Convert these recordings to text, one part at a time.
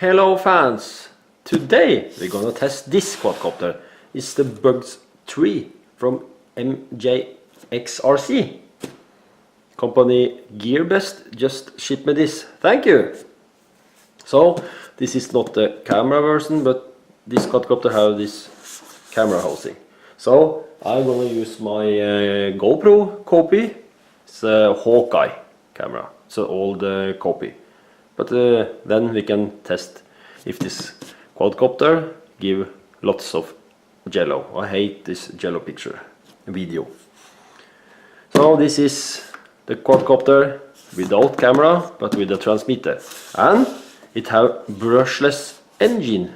Hello fans! Today we're gonna test this quadcopter. It's the Bugs 3 from MJX company GearBest just shipped me this. Thank you! So this is not the camera version, but this quadcopter has this camera housing. So I'm gonna use my GoPro copy. It's a Hawkeye camera. It's an old copy. But then we can test if this quadcopter give lots of jello. I hate this jello picture video. So this is the quadcopter without camera but with a transmitter, and it have brushless engine,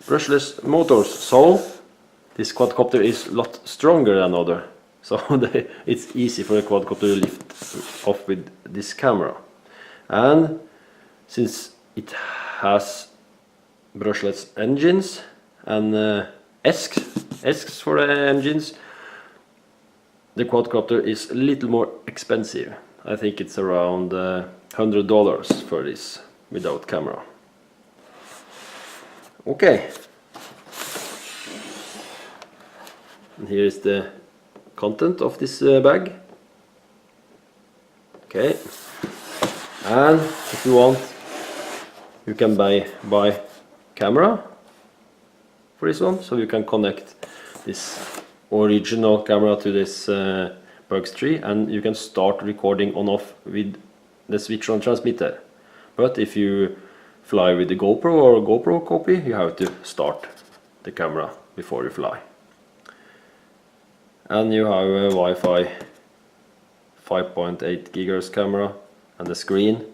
brushless motors. So this quadcopter is a lot stronger than other. So it's easy for a quadcopter to lift off with this camera. And since it has brushless engines and ESCs for the engines, the quadcopter is a little more expensive. I think it's around $100 for this without camera. Okay. And here is the content of this bag. Okay. And if you want, you can buy camera for this one, so you can connect this original camera to this Bugs 3, and you can start recording on off with the switch on transmitter. But if you fly with the GoPro or GoPro copy, you have to start the camera before you fly. And you have a Wi-Fi 5.8 GHz camera and the screen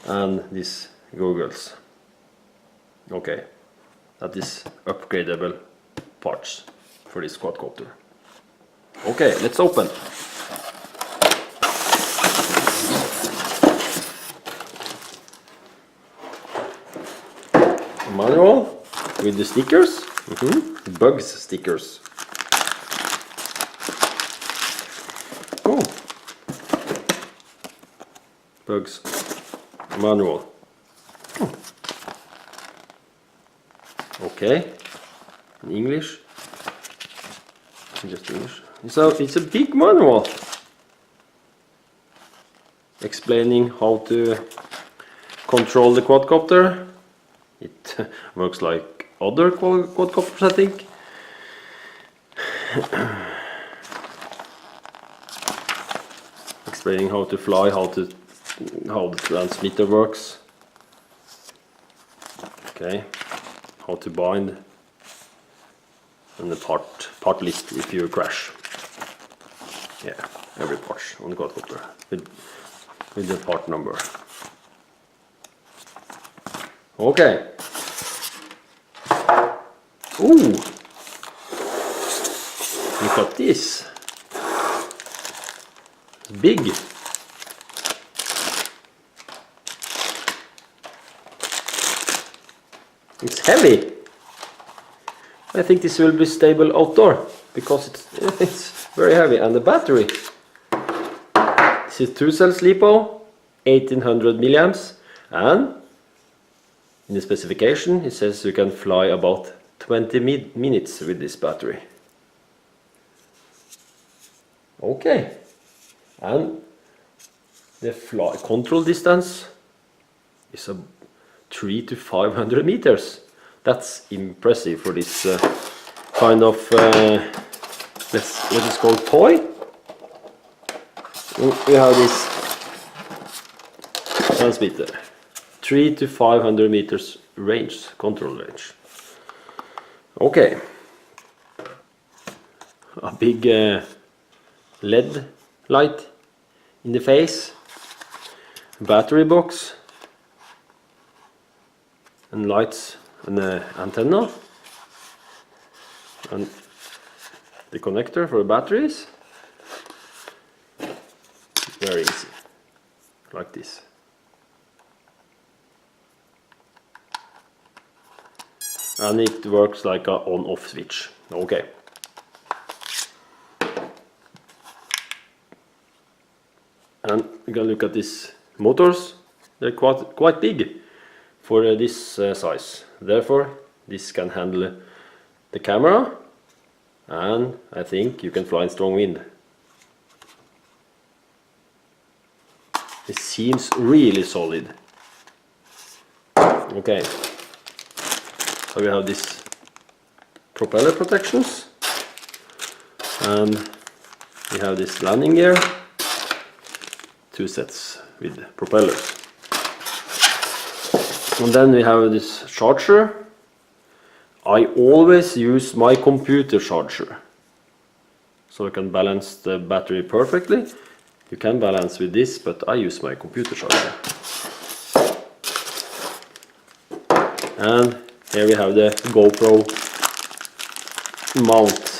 and these goggles. Okay, that is upgradable parts for this quadcopter. Okay, let's open. Manual with the stickers, Bugs stickers. Oh, Bugs manual. Oh. Okay, in English. Just English. So it's a big manual explaining how to control the quadcopter. It works like other quadcopters, I think. Explaining how to fly, how the transmitter works. Okay, how to bind, and the part list if you crash. Yeah, every part on the quadcopter with the part number. Okay. Ooh, look at this. It's big. It's heavy. I think this will be stable outdoor because it's very heavy. And the battery. This is 2-cell LiPo, 1800 milliamps, and in the specification it says you can fly about 20 minutes with this battery. Okay, and the fly control distance is a 300 to 500 meters. That's impressive for this kind of what is called toy. We have this transmitter, 300 to 500 meters range, control range. Okay, a big LED light in the face, battery box, and lights and the antenna, and the connector for the batteries. Very easy, like this. And it works like a on-off switch. Okay. And you can look at these motors. They're quite big. for this size. Therefore this can handle the camera, and I think you can fly in strong wind. It seems really solid. Okay, so we have this propeller protections, and we have this landing gear, 2 sets with propellers. And then we have this charger. I always use my computer charger, so I can balance the battery perfectly. You can balance with this, but I use my computer charger. And here we have the GoPro mount.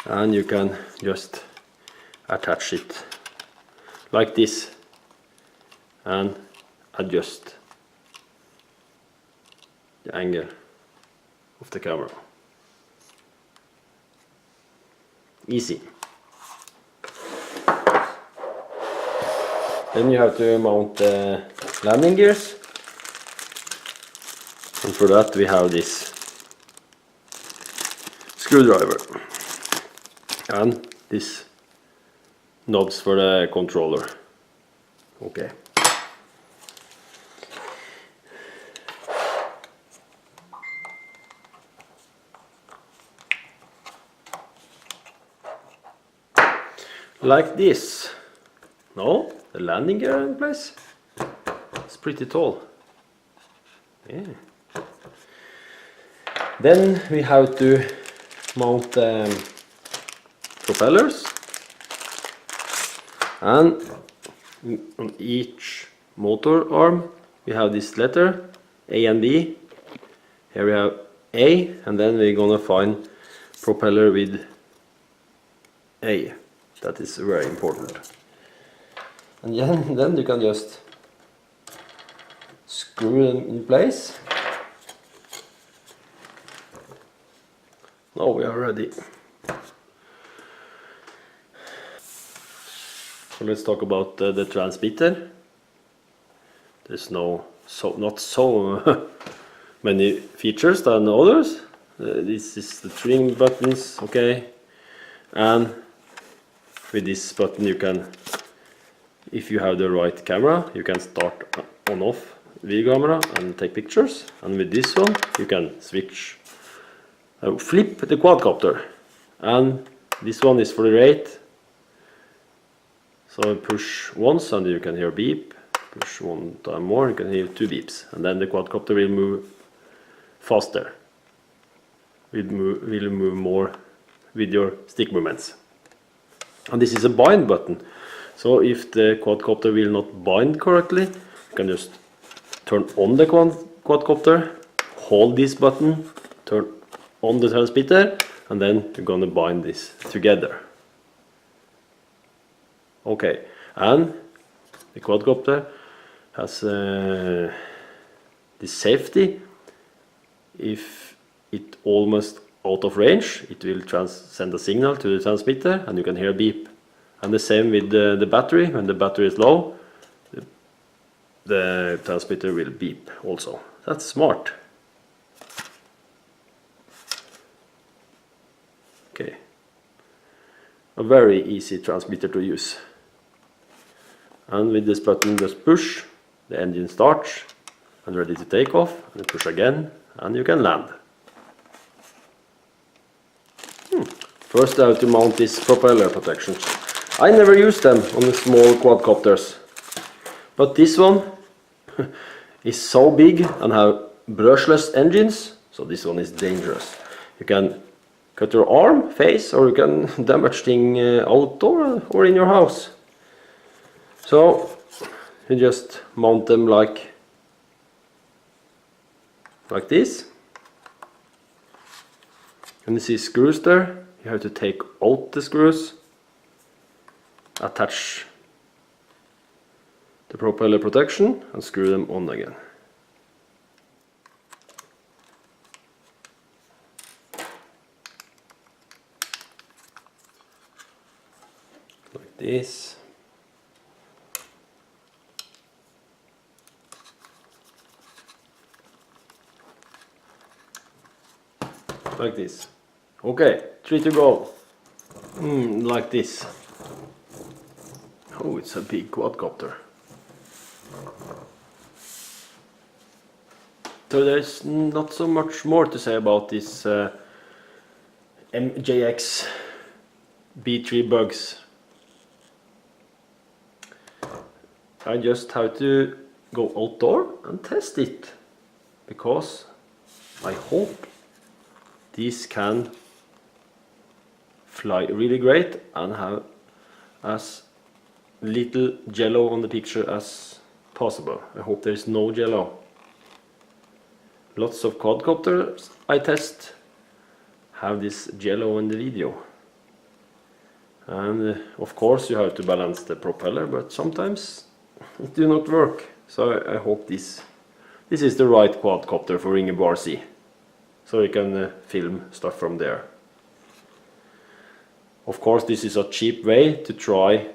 And you can just attach it like this and adjust the angle of the camera. Easy. Then you have to mount the landing gears, and for that we have this screwdriver and this knobs for the controller. Okay. Like this. No, the landing gear in place. It's pretty tall. Yeah. Then we have to mount propellers, and on each motor arm we have this letter A and B. Here we have A, and then we're gonna find propeller with A. That is very important. And then you can just screw them in place. Now we are ready. So let's talk about the transmitter. There's not so many features than others. This is the trim buttons, okay, and with this button you can, if you have the right camera, you can start on off the camera and take pictures, and with this one you can switch, flip the quadcopter, and this one is for the rate. So push once and you can hear beep, push one time more, you can hear 2 beeps, and then the quadcopter will move faster, will move more with your stick movements. And this is a bind button, so if the quadcopter will not bind correctly, you can just turn on the quadcopter, hold this button, turn on the transmitter, and then you're gonna bind this together. Okay, and the quadcopter has this safety. If it almost out of range, it will send a signal to the transmitter and you can hear a beep. And the same with the battery. When the battery is low, the transmitter will beep also. That's smart. Okay, a very easy transmitter to use. And with this button, just push, the engine starts and ready to take off, and push again and you can land. First I have to mount these propeller protections. I never use them on the small quadcopters, but this one is so big and have brushless engines, so this one is dangerous. You can cut your arm, face, or you can damage thing outdoor or in your house. So you just mount them like this. And you see screws there. You have to take out the screws, attach the propeller protection and screw them on again. this. Like this. Okay, 3 to go. Like this. Oh, it's a big quadcopter. So there's not so much more to say about this MJX B3 bugs. I just have to go outdoor and test it, because I hope these can fly really great and have as little jello on the picture as possible. I hope there is no jello. Lots of quadcopters I test have this jello in the video. And of course you have to balance the propeller, but sometimes it do not work. So I hope this is the right quadcopter for Ingeborg Sea. So you can film stuff from there. Of course this is a cheap way to try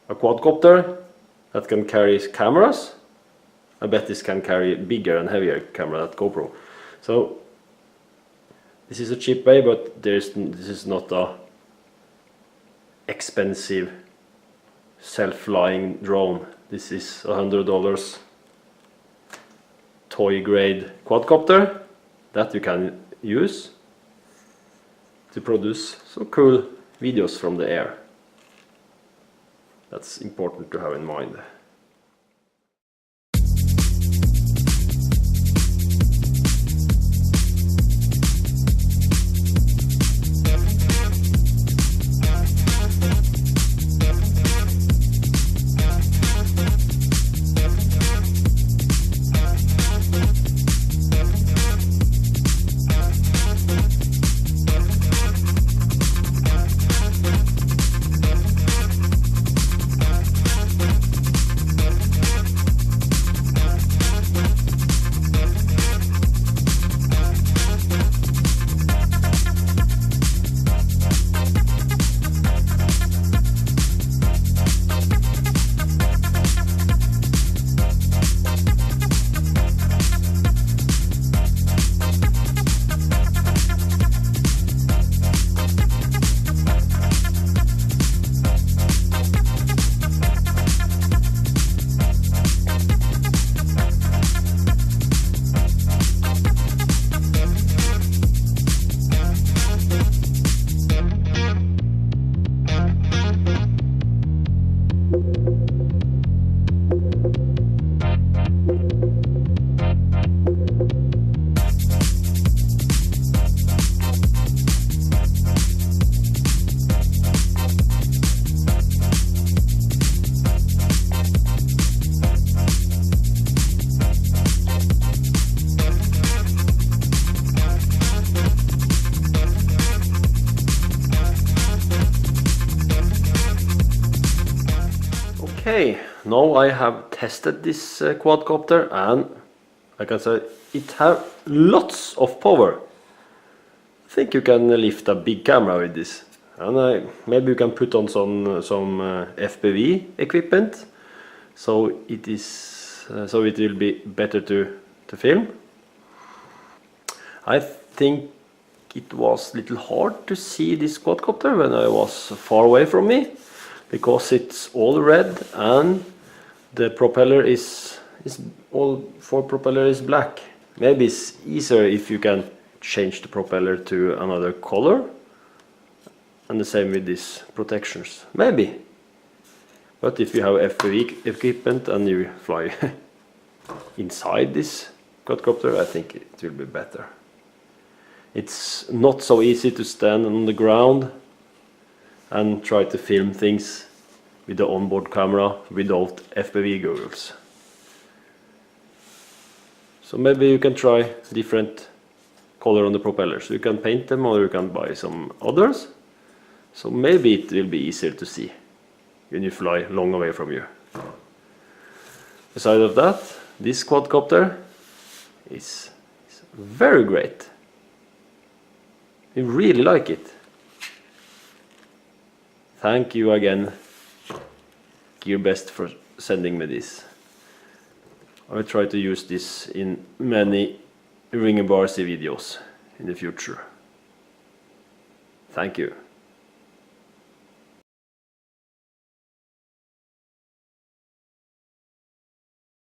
a quadcopter that can carry cameras. I bet this can carry bigger and heavier camera than GoPro. So this is a cheap way, but this is not a expensive self-flying drone. This is $100 toy grade quadcopter that you can use to produce some cool videos from the air. That's important to have in mind. Okay, now I have tested this quadcopter, and like I said, it has lots of power. I think you can lift a big camera with this, and maybe you can put on some FPV equipment, so it will be better to film. I think it was a little hard to see this quadcopter when I was far away from me, because it's all red and the propeller all 4 propeller is black. Maybe it's easier if you can change the propeller to another color, and the same with these protections, maybe. But if you have FPV equipment and you fly inside this quadcopter, I think it will be better. It's not so easy to stand on the ground and try to film things with the onboard camera without FPV goggles. So maybe you can try different color on the propellers. You can paint them, or you can buy some others. So maybe it will be easier to see when you fly long away from you. Aside of that, this quadcopter is very great. I really like it. Thank you again, GearBest for sending me this. I will try to use this in many Ring and Barcy videos in the future. Thank you.